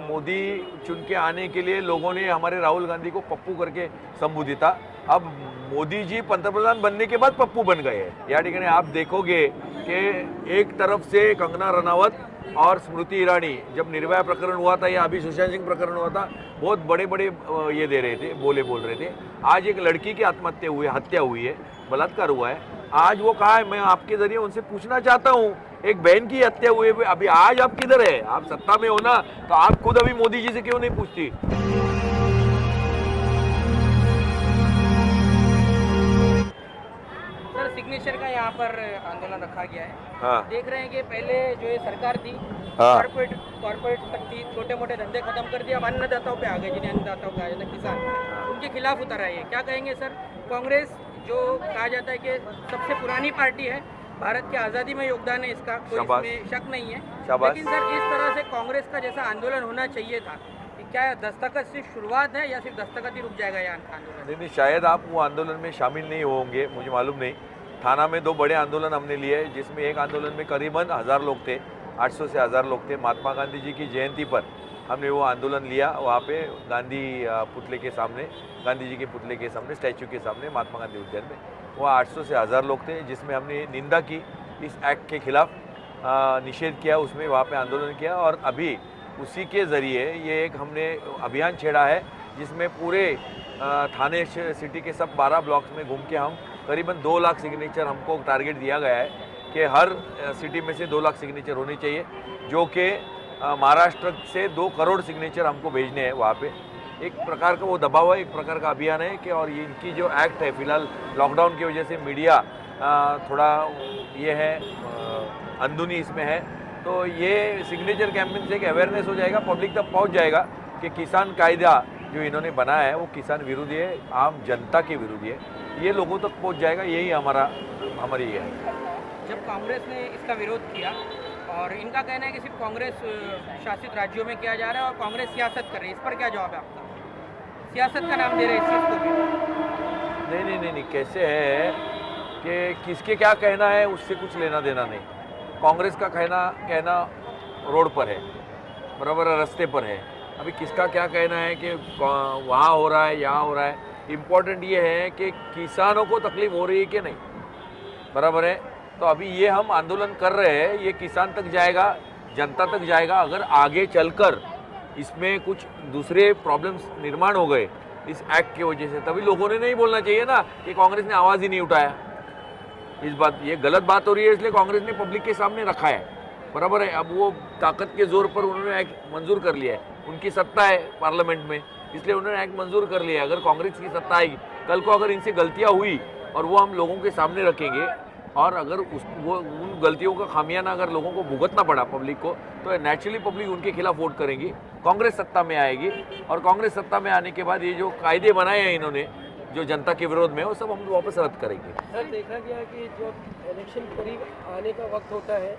मोदी चुन के आने के लिए लोगों ने हमारे राहुल गांधी को पप्पू करके संबोधित। अब मोदी जी पंतप्रधान बनने के बाद पप्पू बन गए हैं। या ठिकाणी आप देखोगे कि एक तरफ से कंगना रनावत और स्मृति ईरानी, जब निर्भया प्रकरण हुआ था या अभी सुशांत सिंह प्रकरण हुआ था, बहुत बड़े बड़े ये दे रहे थे, बोल रहे थे। आज एक लड़की की हत्या हुई है, बलात्कार हुआ है। आज वो कहा है, मैं आपके जरिए उनसे पूछना चाहता हूँ, एक बहन की हत्या हुई है, अभी आज आप किधर है? आप सत्ता में हो ना, तो आप खुद अभी मोदी जी से क्यों नहीं पूछती? सिग्नेचर का यहाँ पर आंदोलन रखा गया है। हाँ। देख रहे हैं कि पहले जो ये सरकार थी, हाँ। कॉर्पोरेट तक थी, छोटे मोटे धंधे खत्म कर दिए, अब अन्नदाताओं पे आ गए, जिन्हें अन्नदाताओं पे आ जाता किसान, उनके खिलाफ उतर आई है। क्या कहेंगे सर? कांग्रेस जो कहा जाता है कि सबसे पुरानी पार्टी है, भारत की आज़ादी में योगदान है इसका, कोई इसमें शक नहीं है, लेकिन सर इस तरह से कांग्रेस का जैसा आंदोलन होना चाहिए था, क्या दस्तखत सिर्फ शुरुआत है या सिर्फ दस्तखत ही रुक जाएगा ये आंदोलन? नहीं, शायद आप वो आंदोलन में शामिल नहीं होंगे, मुझे मालूम नहीं। थाना में 2 बड़े आंदोलन हमने लिए, जिसमें एक आंदोलन में करीबन 1000 लोग थे, 800 से 1000 लोग थे। महात्मा गांधी जी की जयंती पर हमने वो आंदोलन लिया, वहाँ पे गांधी पुतले के सामने, गांधी जी के पुतले के सामने, स्टैचू के सामने, महात्मा गांधी उद्यान में। वहाँ 800 से 1000 लोग थे, जिसमें हमने निंदा की, इस एक्ट के खिलाफ निषेध किया, उसमें वहाँ पे आंदोलन किया। और अभी उसी के ज़रिए ये एक हमने अभियान छेड़ा है, जिसमें पूरे थाने सिटी के सब 12 ब्लॉक्स में घूम के हम करीबन 2 लाख सिग्नेचर, हमको टारगेट दिया गया है कि हर सिटी में से 2 लाख सिग्नेचर होने चाहिए, जो कि महाराष्ट्र से 2 करोड़ सिग्नेचर हमको भेजने हैं वहाँ पे। एक प्रकार का वो दबाव है, एक प्रकार का अभियान है कि, और ये इनकी जो एक्ट है, फिलहाल लॉकडाउन की वजह से मीडिया थोड़ा ये है अंदरूनी इसमें है, तो ये सिग्नेचर कैंपेन से एक अवेयरनेस हो जाएगा, पब्लिक तक पहुँच जाएगा कि किसान कायदा जो इन्होंने बनाया है वो किसान विरोधी है, आम जनता के विरोधी है, ये लोगों तक पहुंच जाएगा। यही हमारी ये है। जब कांग्रेस ने इसका विरोध किया, और इनका कहना है कि सिर्फ कांग्रेस शासित राज्यों में किया जा रहा है और कांग्रेस सियासत कर रही है, इस पर क्या जवाब है आपका? सियासत का नाम दे रहे हैं इस चीज़ को भी। नहीं, कैसे है कि किसके क्या कहना है उससे कुछ लेना देना नहीं। कांग्रेस का कहना रोड पर है, बराबर रास्ते पर है। अभी किसका क्या कहना है कि वहाँ हो रहा है, यहाँ हो रहा है, इम्पोर्टेंट ये है कि किसानों को तकलीफ हो रही है कि नहीं, बराबर है। तो अभी ये हम आंदोलन कर रहे हैं, ये किसान तक जाएगा, जनता तक जाएगा। अगर आगे चलकर इसमें कुछ दूसरे प्रॉब्लम्स निर्माण हो गए इस एक्ट की वजह से, तभी लोगों ने नहीं बोलना चाहिए ना कि कांग्रेस ने आवाज़ ही नहीं उठाया। इस बात, ये गलत बात हो रही है, इसलिए कांग्रेस ने पब्लिक के सामने रखा है, बराबर है। अब वो ताकत के जोर पर उन्होंने एक्ट मंजूर कर लिया है, उनकी सत्ता है पार्लियामेंट में, इसलिए उन्होंने एक्ट मंजूर कर लिया है। अगर कांग्रेस की सत्ता आएगी, कल को अगर इनसे गलतियां हुई और वो हम लोगों के सामने रखेंगे, और अगर वो उन गलतियों का खामियाना अगर लोगों को भुगतना पड़ा पब्लिक को, तो नेचुरली पब्लिक उनके खिलाफ वोट करेंगी, कांग्रेस सत्ता में आएगी। और कांग्रेस सत्ता में आने के बाद ये जो कायदे बनाए हैं इन्होंने, जो जनता के विरोध में, वो सब हम वापस रद्द करेंगे। सर, देखा गया कि जब इलेक्शन करीब आने का वक्त होता है,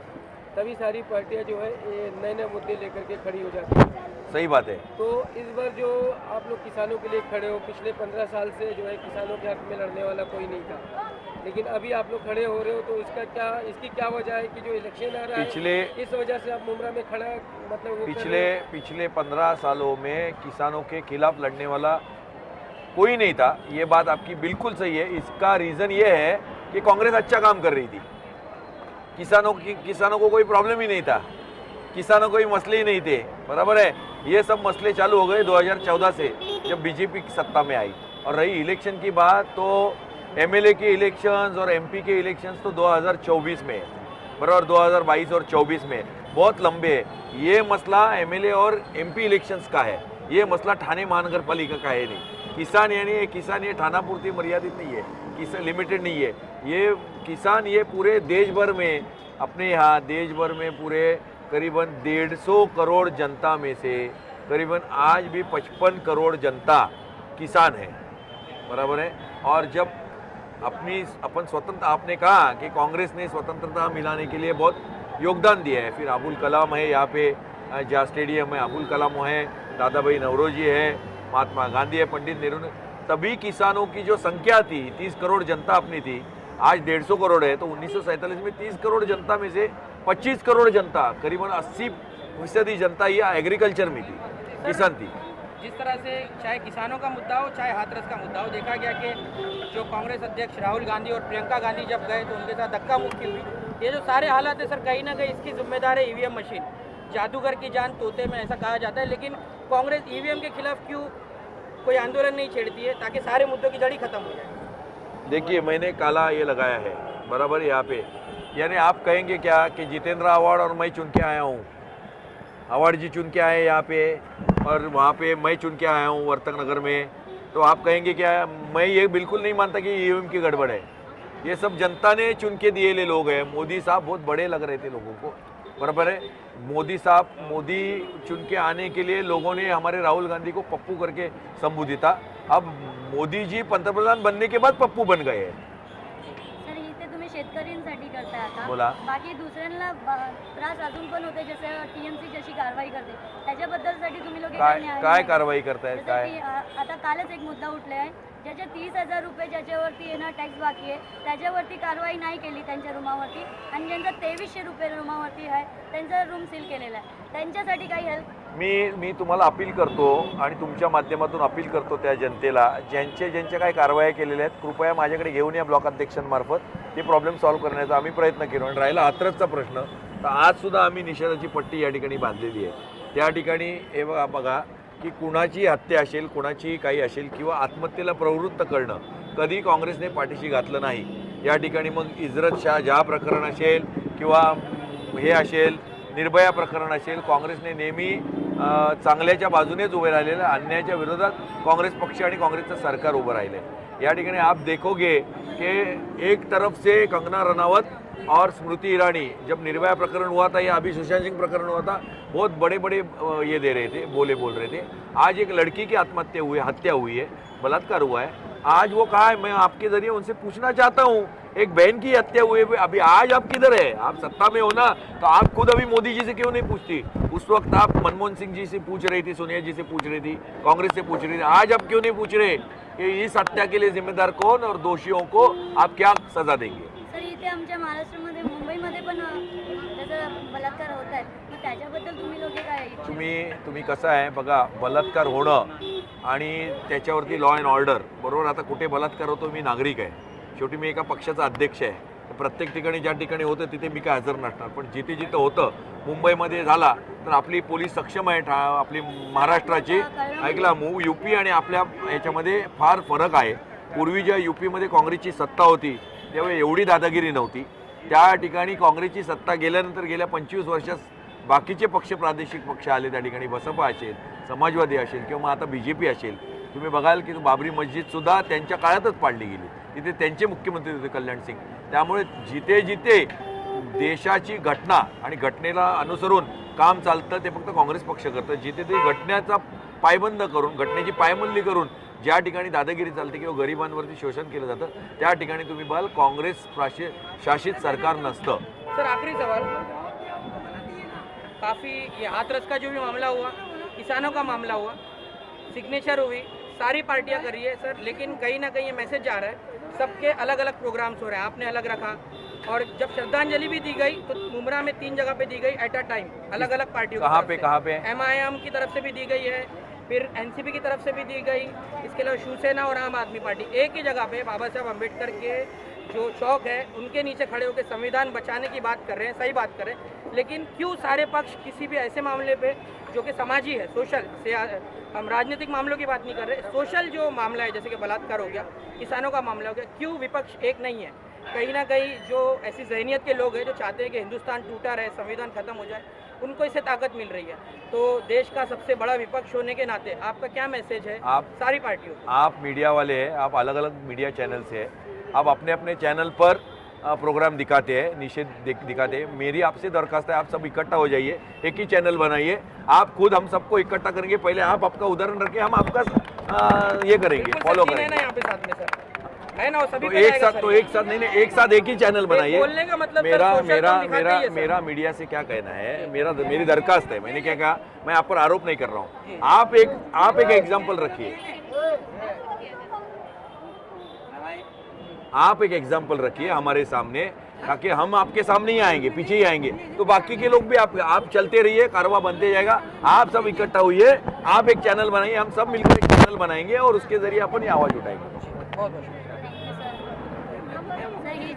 तभी सारी पार्टियां जो है ये नए नए मुद्दे लेकर के खड़ी हो जाती हैं। सही बात है। तो इस बार जो आप लोग किसानों के लिए खड़े हो, पिछले 15 साल से जो है किसानों के हक में लड़ने वाला कोई नहीं था, लेकिन अभी आप लोग खड़े हो रहे हो, तो इसकी क्या वजह है कि जो इलेक्शन आ रहा है इस वजह से आप मुमरा में खड़ा, मतलब पिछले 15 सालों में किसानों के खिलाफ लड़ने वाला कोई नहीं था, ये बात आपकी बिल्कुल सही है। इसका रीज़न ये है कि कांग्रेस अच्छा काम कर रही थी, किसानों को कोई प्रॉब्लम ही नहीं था, किसानों को कोई मसले ही नहीं थे, बराबर है। ये सब मसले चालू हो गए 2014 से, जब बीजेपी की सत्ता में आई। और रही इलेक्शन की बात, तो एमएलए के इलेक्शंस और एमपी के इलेक्शंस तो 2024 में है, बराबर, 2022 और 24 में बहुत लंबे है। ये मसला एमएलए और एमपी इलेक्शंस का है, ये मसला ठाणे महानगर पालिका का है नहीं। किसान ये ठाणापुरती मर्यादित नहीं है, किसान लिमिटेड नहीं है, ये किसान ये पूरे देश भर में, अपने यहाँ देश भर में पूरे करीबन 150 करोड़ जनता में से करीबन आज भी 55 करोड़ जनता किसान है, बराबर है। और जब अपन स्वतंत्र, आपने कहा कि कांग्रेस ने स्वतंत्रता मिलाने के लिए बहुत योगदान दिया है, फिर अबुल कलाम है यहाँ पे, जहाँ स्टेडियम है अबुल कलाम है, दादा भाई नौरोजी है, महात्मा गांधी है, पंडित नेहरू ने, तभी किसानों की जो संख्या थी 30 करोड़ जनता अपनी थी, आज 150 करोड़ है। तो 1947 में 30 करोड़ जनता में से 25 करोड़ जनता, करीबन 80% जनता ये एग्रीकल्चर में थी। किसान थी। जिस तरह से चाहे किसानों का मुद्दा हो चाहे हाथरस का मुद्दा हो, देखा गया कि जो कांग्रेस अध्यक्ष राहुल गांधी और प्रियंका गांधी जब गए तो उनके साथ धक्का मुक्की हुई। ये जो सारे हालात है सर, कहीं ना कहीं इसकी जिम्मेदार है ईवीएम मशीन। जादूगर की जान तोते में, ऐसा कहा जाता है। लेकिन कांग्रेस ईवीएम के खिलाफ क्यों कोई आंदोलन नहीं छेड़ती है ताकि सारे मुद्दों की जड़ ही खत्म हो जाए? देखिए, मैंने काला ये लगाया है बराबर यहाँ पे, यानी आप कहेंगे क्या कि जितेंद्र आव्हाड और मैं चुन के आया हूँ, आव्हाड जी चुन के आए यहाँ पे और वहाँ पे मैं चुन के आया हूँ वर्तक नगर में, तो आप कहेंगे क्या? मैं ये बिल्कुल नहीं मानता कि ईवीएम की गड़बड़ है। ये सब जनता ने चुन के दिए ले लोग हैं। मोदी साहब बहुत बड़े लग रहे थे लोगों को, बराबर है। मोदी चुन के आने के लिए लोगों ने हमारे राहुल गांधी को पप्पू करके संबोधित था। अब मोदी जी पंतप्रधान बनने के बाद पप्पू बन गए हैं। सर, इथे तुम्ही शेतकऱ्यांसाठी करताय आता, बोला. बाकी दुसऱ्यांना त्रास अजून पण होते, जसे टीएमसी जशी कारवाई करते त्याच्याबद्दलसाठी तुम्ही लोक काय कारवाई करतायत? जसं काय की आता कालच एक मुद्दा उठले आहे, ज्याचे 30,000 रुपये ज्याच्यावरती येणार टॅक्स बाकी आहे त्याच्यावरती कारवाई नाही केली त्यांच्या रूमावरती, आणि ज्यांचा 2300 रुपये रूमावरती आहे त्यांचा रूम सील केलेला आहे, त्यांच्यासाठी काही हेल्प? मी तुम्हाला अपील करतो आणि तुमच्या माध्यमातून अपील करतो त्या जनतेला, ज्यांच्या काय कारवाया केलेल्या आहेत कृपया माझ्याकडे घेऊन या ब्लॉक अध्यक्षांमार्फत, ते प्रॉब्लेम सॉल्व्ह करण्याचा आम्ही प्रयत्न केलो. आणि राहिला हाथरसचा प्रश्न, तर आजसुद्धा आम्ही निषेधाची पट्टी या ठिकाणी बांधलेली आहे. त्या ठिकाणी हे बघा की कुणाची हत्या असेल, कुणाची काही असेल किंवा आत्महत्येला प्रवृत्त करणं कधी काँग्रेसने पाठीशी घातलं नाही. या ठिकाणी मग इजरत शाह प्रकरण असेल किंवा हे असेल निर्भया प्रकरण असेल, काँग्रेसने नेहमी चांगल्याच्या बाजूनेच उभे राहिलेलं, अन्यायाच्या विरोधात काँग्रेस पक्ष आणि काँग्रेसचं सरकार उभं राहिलं आहे. या ठिकाणी आप देखोगे कि एक तरफ से कंगना रनावत और स्मृति ईरानी, जब निर्भया प्रकरण हुआ था या अभी सुशांत सिंह प्रकरण हुआ था, बहुत बड़े बड़े ये दे रहे थे, बोल रहे थे. आज एक लड़की की हत्या हुई है, बलात्कार हुआ है. आज वो कहा है, मैं आपके जरिए उनसे पूछना चाहता हूँ, एक बहन की हत्या हुई है, अभी आज आप किधर है? आप सत्ता में हो ना, तो आप खुद अभी मोदी जी से क्यों नहीं पूछती? उस वक्त आप मनमोहन सिंह जी से पूछ रही थी, सोनिया जी से पूछ रही थी, कांग्रेस से पूछ रही थी. आज आप क्यों नहीं पूछ रहे कि इस हत्या के लिए जिम्मेदार कौन और दोषियों को आप क्या सजा देंगे? सर, इथे आमच्या महाराष्ट्रामध्ये मुंबईमध्ये पण जसं बलात्कार होत आहेत, मग त्याच्याबद्दल तुम्ही लोक काय? तुम्ही कसं आहे बघा, बलात्कार होणं आणि त्याच्यावरती लॉ अँड ऑर्डर, बरोबर. आता कुठे बलात्कार होतो, मी नागरिक आहे, शेवटी मी एका पक्षाचा अध्यक्ष आहे. प्रत्येक ठिकाणी ज्या ठिकाणी होतं तिथे मी काय हजर नसणार, पण जिथे जिथं होतं मुंबईमध्ये झाला तर आपली पोलीस सक्षम आहे. आपली महाराष्ट्राची ऐकला यूपी आणि आपल्या याच्यामध्ये फार फरक आहे. पूर्वी ज्या यूपीमध्ये काँग्रेसची सत्ता होती तेव्हा एवढी दादागिरी नव्हती. त्या ठिकाणी काँग्रेसची सत्ता गेल्यानंतर गेल्या 25 वर्षात बाकीचे पक्ष, प्रादेशिक पक्ष आले. त्या ठिकाणी बसपा असेल, समाजवादी असेल किंवा मग आता BJP असेल. तुम्ही बघाल की बाबरी मस्जिदसुद्धा त्यांच्या काळातच पाडली गेली, तिथे त्यांचे मुख्यमंत्री होते कल्याण सिंग. त्यामुळे जिथे जिथे देशाची घटना आणि घटनेला अनुसरून काम चालतं ते फक्त काँग्रेस पक्ष करतं. जिथे ते घटनेचा पायबंद करून, घटनेची पायमल्ली करून ज्या ठिकाणी दादागिरी चालते किंवा गरिबांवरती शोषण केलं जातं त्या ठिकाणी तुम्ही बघाल काँग्रेस शासित सरकार नसतं. सर, आखिरी सवाल, काफ़ी ये हाथरस का जो भी मामला हुआ, किसानों का मामला हुआ, सिग्नेचर हुई, सारी पार्टियां कर रही है सर, लेकिन कहीं ना कहीं ये मैसेज जा रहा है सबके अलग अलग प्रोग्राम्स हो रहे हैं, आपने अलग रखा. और जब श्रद्धांजलि भी दी गई तो मुमरा में 3 जगह पे दी गई एट अ टाइम, अलग अलग पार्टियों कहाँ पे? MIM की तरफ से भी दी गई है, फिर NCP की तरफ से भी दी गई, इसके अलावा शिवसेना और आम आदमी पार्टी. एक ही जगह पे बाबा साहब अम्बेडकर के जो चौक है उनके नीचे खड़े होकर संविधान बचाने की बात कर रहे हैं, सही बात कर रहे हैं. लेकिन क्यों सारे पक्ष किसी भी ऐसे मामले पे जो कि समाजी है, सोशल से, हम राजनीतिक मामलों की बात नहीं कर रहे, सोशल जो मामला है जैसे कि बलात्कार हो गया, किसानों का मामला हो गया, क्यों विपक्ष एक नहीं है? कहीं ना कहीं जो ऐसी जहनीत के लोग हैं जो चाहते हैं कि हिंदुस्तान टूटा रहे, संविधान खत्म हो जाए, उनको इससे ताकत मिल रही है. तो देश का सबसे बड़ा विपक्ष होने के नाते आपका क्या मैसेज है सारी पार्टियों को? आप मीडिया वाले हैं, आप अलग अलग मीडिया चैनल से हैं, आप अपने अपने चैनल पर प्रोग्राम दिखाते हैं, निषेध दिखाते हैं. मेरी आपसे दरखास्त है, आप सब इकट्ठा हो जाइए, एक ही चैनल बनाइए. आप खुद हम सबको इकट्ठा करेंगे, पहले आप आपका उदाहरण रखें, हम आपका ये करेंगे, फॉलो करेंगे. यहाँ पे साथ में सर है ना, सभी तो एक साथ नहीं, एक साथ एक ही चैनल बनाइए. बोलने का मतलब मेरा मीडिया से क्या कहना है, मेरी दरखास्त है, मैंने क्या कहा, मैं आप पर आरोप नहीं कर रहा हूँ. आप एक एग्जाम्पल रखिए, आप एक एग्जाम्पल रखिए हमारे सामने ताकि हम आपके सामने ही आएंगे, पीछे ही आएंगे, तो बाकी के लोग भी आप चलते रहिए, कारवा बनते जाएगा। आप सब इकट्ठा हुइए, आप एक चैनल बनाइए, हम सब मिलकर एक चैनल बनाएंगे और उसके जरिए अपन ये आवाज उठाएंगे। बहुत बहुत शुक्रिया। Thank you sir. सर ये